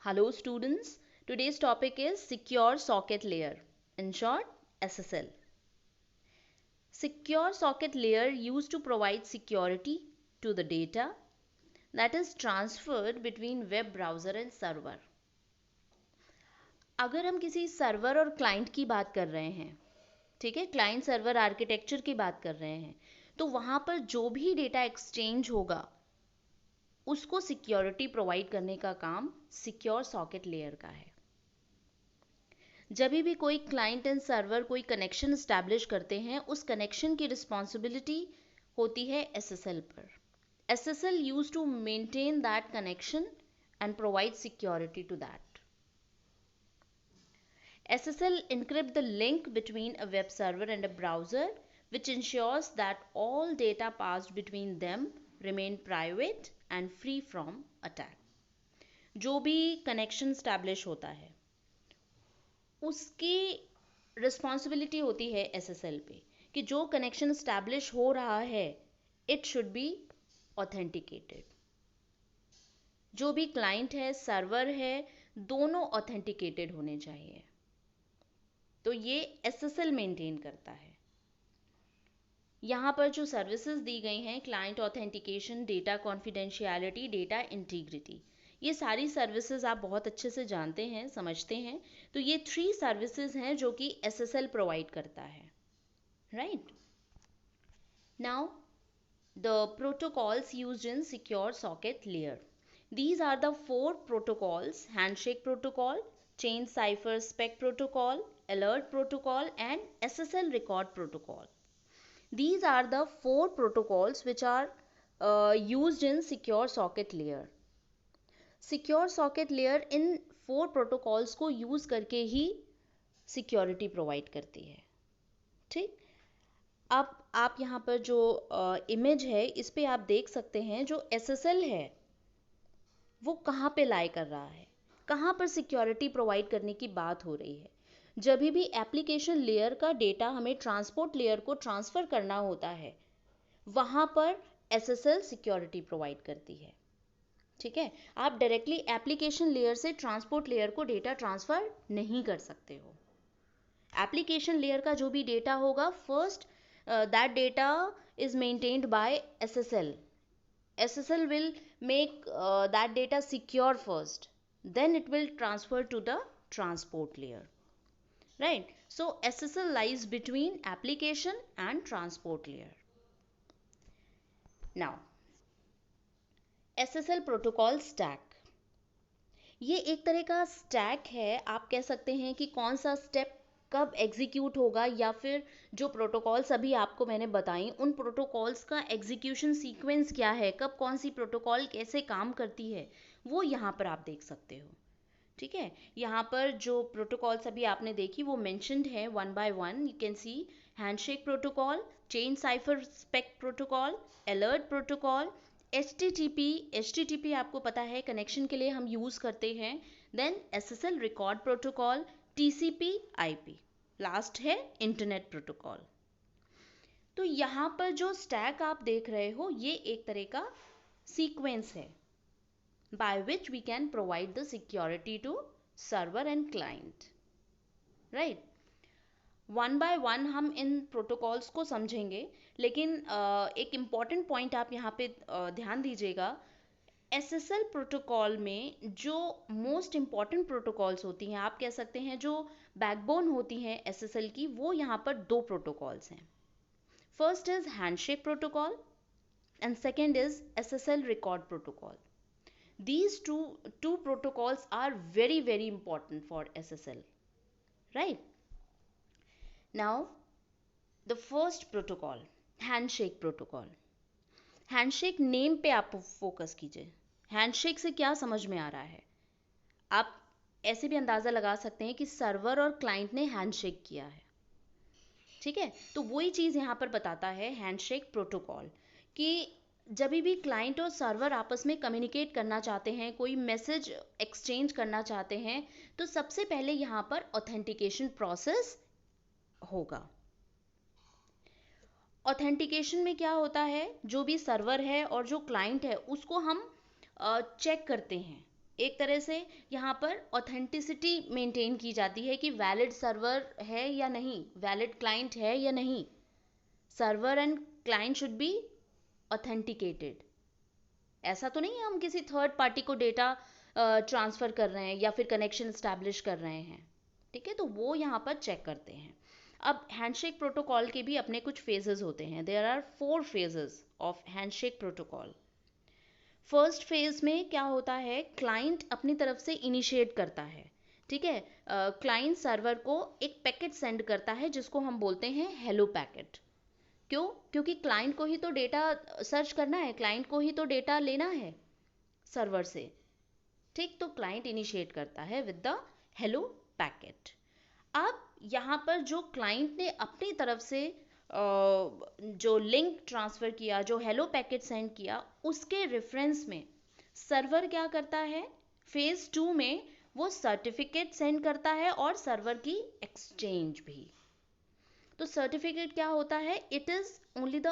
Hello students, today's topic is Secure Socket Layer, in short SSL. Secure Socket Layer used to provide security to the data that is transferred between web browser and server. अगर हम किसी server और client की बात कर रहे हैं, ठीक है, क्लाइंट सर्वर आर्किटेक्चर की बात कर रहे हैं, तो वहाँ पर जो भी डेटा एक्सचेंज होगा उसको सिक्योरिटी प्रोवाइड करने का काम सिक्योर सॉकेट लेयर का है। जब भी कोई क्लाइंट एंड सर्वर कोई कनेक्शन स्टैब्लिश करते हैं, उस कनेक्शन की रिस्पॉन्सिबिलिटी होती है एसएसएल पर। SSL use to maintain that connection and provide security to that. SSL encrypt the link between a web server and a browser, which ensures that all data passed between them remain private and free from attack. जो भी connection establish होता है उसकी responsibility होती है SSL पे कि जो कनेक्शन स्टैब्लिश हो रहा है इट शुड बी ऑथेंटिकेटेड। जो भी क्लाइंट है सर्वर है दोनों ऑथेंटिकेटेड होने चाहिए। तो ये एसएसएल मेंटेन करता है। यहाँ पर जो सर्विसेज दी गई हैं, client authentication, data confidentiality, data integrity, ये सारी सर्विसेज आप बहुत अच्छे से जानते हैं, समझते हैं। तो ये 3 सर्विसेज हैं जो कि एसएसएल प्रोवाइड करता है, right. Now the protocols used in secure socket layer, these are the 4 protocols: handshake protocol, chain cipher spec protocol, alert protocol and SSL record protocol. These are the 4 protocols which are used in secure socket layer. Secure socket layer in 4 protocols को use करके ही security provide करती है, ठीक। अब आप यहाँ पर जो इमेज है इस पे आप देख सकते हैं जो एसएसएल है वो कहाँ पे लाई कर रहा है, कहाँ पर सिक्योरिटी प्रोवाइड करने की बात हो रही है। जब भी एप्लीकेशन लेयर का डेटा हमें ट्रांसपोर्ट लेयर को ट्रांसफ़र करना होता है वहाँ पर एसएसएल सिक्योरिटी प्रोवाइड करती है, ठीक है। आप डायरेक्टली एप्लीकेशन लेयर से ट्रांसपोर्ट लेयर को डेटा ट्रांसफ़र नहीं कर सकते हो। एप्लीकेशन लेयर का जो भी डेटा होगा first that data is maintained by SSL. SSL will make that data secure first, then it will transfer to the transport layer, right? So SSL lies between application and transport layer. Now SSL protocol stack, ये एक तरह का stack है। आप कह सकते हैं कि कौन सा स्टेप कब एग्जीक्यूट होगा, या फिर जो प्रोटोकॉल्स अभी आपको मैंने बताई उन प्रोटोकॉल्स का एग्जीक्यूशन सीक्वेंस क्या है, कब कौन सी प्रोटोकॉल कैसे काम करती है, वो यहाँ पर आप देख सकते हो, ठीक है। यहाँ पर जो प्रोटोकॉल्स अभी आपने देखी वो मेंशन्ड है one by one. You can see handshake protocol, change cipher spec protocol, alert protocol, HTTP आपको पता है कनेक्शन के लिए हम यूज़ करते हैं, then SSL record protocol, TCP IP, last है इंटरनेट प्रोटोकॉल। तो यहाँ पर जो स्टैक आप देख रहे हो ये एक तरह का सीक्वेंस है by which we can provide the security to server and client, right? One by one हम इन प्रोटोकॉल्स को समझेंगे, लेकिन एक इम्पॉर्टेंट पॉइंट आप यहाँ पे ध्यान दीजिएगा। एसएसएल प्रोटोकॉल में जो मोस्ट इम्पॉर्टेंट प्रोटोकॉल्स होती हैं, आप कह सकते हैं जो बैकबोन होती हैं एसएसएल की, वो यहाँ पर 2 प्रोटोकॉल्स हैं। First is handshake protocol and second is SSL record protocol. These two protocols are very important for SSL, right? Now the first protocol, handshake protocol. Handshake name पे आप फोकस कीजिए। हैंडशेक से क्या समझ में आ रहा है? आप ऐसे भी अंदाज़ा लगा सकते हैं कि सर्वर और क्लाइंट ने हैंडशेक किया है, ठीक है। तो वही चीज़ यहाँ पर बताता है हैंडशेक प्रोटोकॉल कि जब भी क्लाइंट और सर्वर आपस में कम्युनिकेट करना चाहते हैं, कोई मैसेज एक्सचेंज करना चाहते हैं, तो सबसे पहले यहाँ पर ऑथेंटिकेशन प्रोसेस होगा। ऑथेंटिकेशन में क्या होता है, जो भी सर्वर है और जो क्लाइंट है उसको हम चेक करते हैं एक तरह से यहाँ पर ऑथेंटिसिटी मेंटेन की जाती है कि वैलिड सर्वर है या नहीं, वैलिड क्लाइंट है या नहीं। Server and client should be authenticated. ऐसा तो नहीं है हम किसी थर्ड पार्टी को डेटा ट्रांसफ़र कर रहे हैं या फिर कनेक्शन इस्टेब्लिश कर रहे हैं। ठीक है, तो वो यहाँ पर चेक करते हैं। अब हैंडशेक प्रोटोकॉल के भी अपने कुछ फेजेस होते हैं। There are 4 phases of handshake protocol. First phase में क्या होता है, क्लाइंट अपनी तरफ से इनिशिएट करता है। ठीक है, क्लाइंट सर्वर को एक पैकेट सेंड करता है जिसको हम बोलते हैं हेलो पैकेट। क्यों? क्योंकि क्लाइंट को ही तो डेटा सर्च करना है, क्लाइंट को ही तो डेटा लेना है सर्वर से। ठीक, तो क्लाइंट इनिशिएट करता है विद द हेलो पैकेट। अब यहाँ पर जो क्लाइंट ने अपनी तरफ से जो लिंक ट्रांसफ़र किया, जो हेलो पैकेट सेंड किया, उसके रेफरेंस में सर्वर क्या करता है, फेज़ 2 में वो सर्टिफिकेट सेंड करता है और सर्वर की एक्सचेंज भी। तो सर्टिफिकेट क्या होता है, it is only the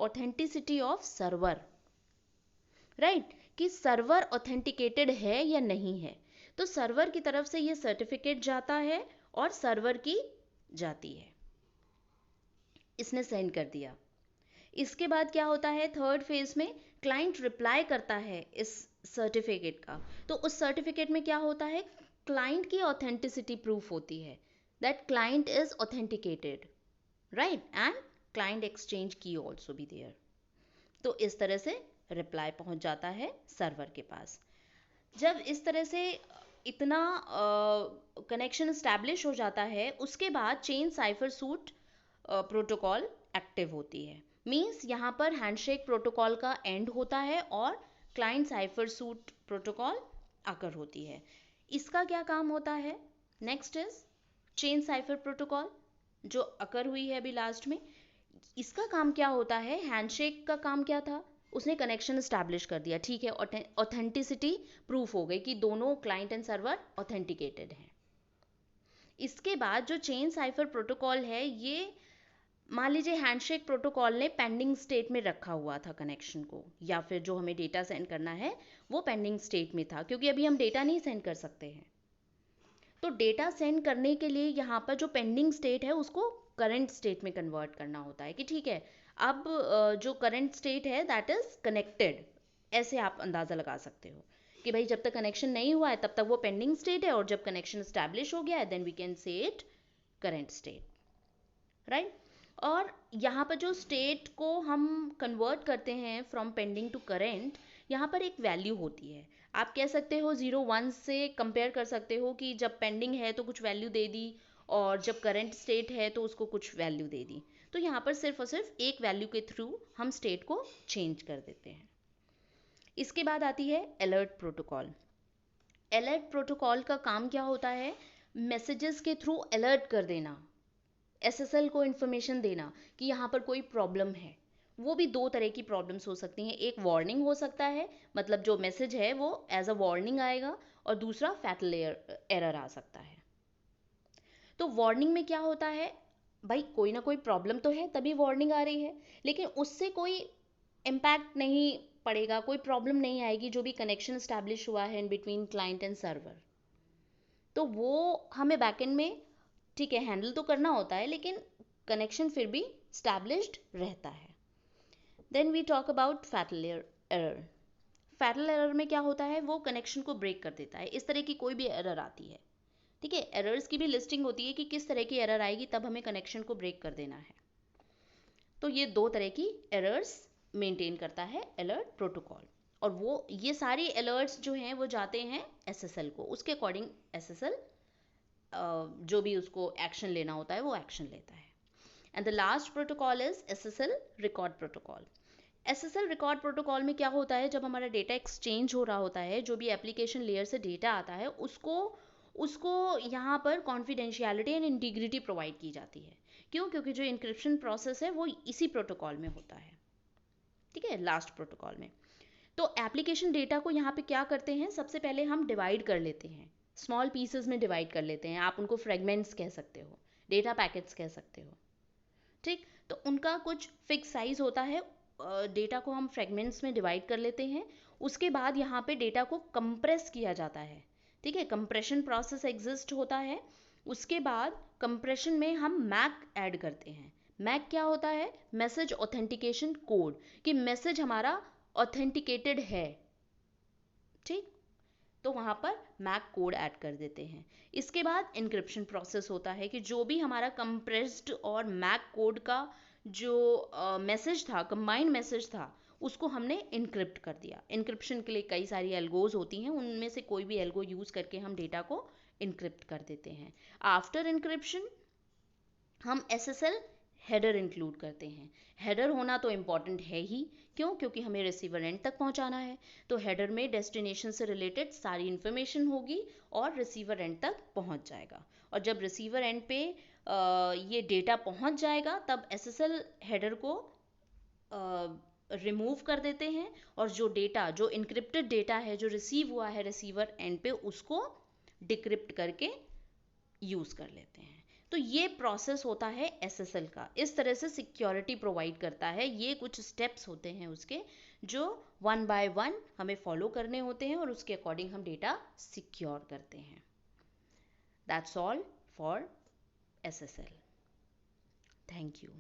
authenticity of server, right, कि सर्वर ऑथेंटिकेटेड है या नहीं है। तो सर्वर की तरफ से ये सर्टिफिकेट जाता है और सर्वर की जाती है, इसने सेंड कर दिया। इसके बाद क्या होता है, थर्ड फेज में क्लाइंट रिप्लाई करता है इस सर्टिफिकेट का। तो उस सर्टिफिकेट में क्या होता है, क्लाइंट की ऑथेंटिसिटी प्रूफ होती है, that client is authenticated, right, and client exchange की ऑल्सो बी देयर। तो इस तरह से रिप्लाई पहुंच जाता है सर्वर के पास। जब इस तरह से इतना कनेक्शन स्टैब्लिश हो जाता है, उसके बाद chain cipher suite protocol active होती है। मींस यहाँ पर हैंडशेक प्रोटोकॉल का एंड होता है और क्लाइंट साइफर सूट प्रोटोकॉल आकर होती है। इसका क्या काम होता है, next is chain cipher protocol जो अकर हुई है अभी लास्ट में। इसका काम क्या होता है, हैंडशेक का काम क्या था, उसने कनेक्शन स्टैब्लिश कर दिया, ठीक है, ऑथेंटिसिटी प्रूफ हो गई कि दोनों क्लाइंट एंड सर्वर ऑथेंटिकेटेड हैं। इसके बाद जो चेन साइफर प्रोटोकॉल है, ये मान लीजिए हैंडशेक प्रोटोकॉल ने पेंडिंग स्टेट में रखा हुआ था कनेक्शन को, या फिर जो हमें डेटा सेंड करना है वो पेंडिंग स्टेट में था, क्योंकि अभी हम डेटा नहीं सेंड कर सकते हैं। तो डेटा सेंड करने के लिए यहाँ पर जो पेंडिंग स्टेट है उसको करंट स्टेट में कन्वर्ट करना होता है कि ठीक है, अब जो करंट स्टेट है दैट इज कनेक्टेड। ऐसे आप अंदाज़ा लगा सकते हो कि भाई जब तक कनेक्शन नहीं हुआ है तब तक वो पेंडिंग स्टेट है, और जब कनेक्शन स्टैब्लिश हो गया है then we can say it current state, right. और यहाँ पर जो स्टेट को हम कन्वर्ट करते हैं फ्रॉम पेंडिंग टू करेंट, यहाँ पर एक वैल्यू होती है। आप कह सकते हो 0 1 से कंपेयर कर सकते हो कि जब पेंडिंग है तो कुछ वैल्यू दे दी, और जब करंट स्टेट है तो उसको कुछ वैल्यू दे दी। तो यहाँ पर सिर्फ और सिर्फ एक वैल्यू के थ्रू हम स्टेट को चेंज कर देते हैं। इसके बाद आती है अलर्ट प्रोटोकॉल। अलर्ट प्रोटोकॉल का काम क्या होता है, मैसेजेस के थ्रू अलर्ट कर देना, एसएसएल को इन्फॉर्मेशन देना कि यहाँ पर कोई प्रॉब्लम है। वो भी दो तरह की प्रॉब्लम्स हो सकती हैं, एक वार्निंग हो सकता है, मतलब जो मैसेज है वो एज अ वार्निंग आएगा, और दूसरा फैटल एरर आ सकता है। तो वार्निंग में क्या होता है, भाई कोई ना कोई प्रॉब्लम तो है तभी वार्निंग आ रही है, लेकिन उससे कोई इम्पैक्ट नहीं पड़ेगा, कोई प्रॉब्लम नहीं आएगी जो भी कनेक्शन स्टैब्लिश हुआ है in between client and server. तो वो हमें बैकएंड में ठीक है हैंडल तो करना होता है, लेकिन कनेक्शन फिर भी स्टैब्लिश्ड रहता है। Then we talk about fatal error. Fatal error में क्या होता है, वो कनेक्शन को ब्रेक कर देता है। इस तरह की कोई भी एरर आती है, ठीक है, एरर्स की भी लिस्टिंग होती है कि किस तरह की एरर आएगी तब हमें कनेक्शन को ब्रेक कर देना है। तो ये दो तरह की एरर्स मेंटेन करता है अलर्ट प्रोटोकॉल, और वो ये सारी अलर्ट्स जो हैं वो जाते हैं एसएसएल को, उसके अकॉर्डिंग एसएसएल जो भी उसको एक्शन लेना होता है वो एक्शन लेता है। And the last protocol is SSL record protocol. SSL record protocol में क्या होता है, जब हमारा डेटा एक्सचेंज हो रहा होता है, जो भी एप्लीकेशन लेयर से डेटा आता है उसको उसको यहाँ पर कॉन्फिडेंशियलिटी एंड इंटीग्रिटी प्रोवाइड की जाती है। क्यों? क्योंकि जो इंक्रिप्शन प्रोसेस है वो इसी प्रोटोकॉल में होता है, ठीक है, लास्ट प्रोटोकॉल में। तो एप्लीकेशन डेटा को यहाँ पे क्या करते हैं, सबसे पहले हम डिवाइड कर लेते हैं, स्मॉल पीसेस में डिवाइड कर लेते हैं। आप उनको फ्रेगमेंट्स कह सकते हो, डेटा पैकेट्स कह सकते हो, ठीक। तो उनका कुछ फिक्स साइज होता है, डेटा को हम फ्रेगमेंट्स में डिवाइड कर लेते हैं, उसके बाद यहाँ पे डेटा को कंप्रेस किया जाता है, ठीक है, कंप्रेशन प्रोसेस एग्जिस्ट होता है। उसके बाद कंप्रेशन में हम मैक ऐड करते हैं। मैक क्या होता है? मैसेज ऑथेंटिकेशन कोड, कि मैसेज हमारा ऑथेंटिकेटेड है, ठीक, तो वहाँ पर मैक कोड ऐड कर देते हैं। इसके बाद इंक्रिप्शन प्रोसेस होता है कि जो भी हमारा कंप्रेस्ड और मैक कोड का जो मैसेज था, कंबाइंड मैसेज था, उसको हमने इनक्रिप्ट कर दिया। इनक्रिप्शन के लिए कई सारी एल्गोज होती हैं, उनमें से कोई भी एल्गो यूज़ करके हम डेटा को इनक्रिप्ट कर देते हैं। आफ्टर इनक्रिप्शन हम SSL हेडर इंक्लूड करते हैं। हेडर होना तो इम्पॉर्टेंट है ही, क्यों? क्योंकि हमें रिसीवर एंड तक पहुंचाना है, तो हेडर में डेस्टिनेशन से रिलेटेड सारी इन्फॉर्मेशन होगी और रिसीवर एंड तक पहुंच जाएगा। और जब रिसीवर एंड पे ये डेटा पहुंच जाएगा, तब SSL हेडर को रिमूव कर देते हैं, और जो डेटा, जो इनक्रिप्टेड डेटा है, जो रिसीव हुआ है रिसीवर एंड पे, उसको डिक्रिप्ट करके यूज़ कर लेते हैं। तो ये प्रोसेस होता है SSL का। इस तरह से सिक्योरिटी प्रोवाइड करता है। ये कुछ स्टेप्स होते हैं उसके, जो 1 by 1 हमें फॉलो करने होते हैं और उसके अकॉर्डिंग हम डेटा सिक्योर करते हैं। That's all for SSL। Thank you.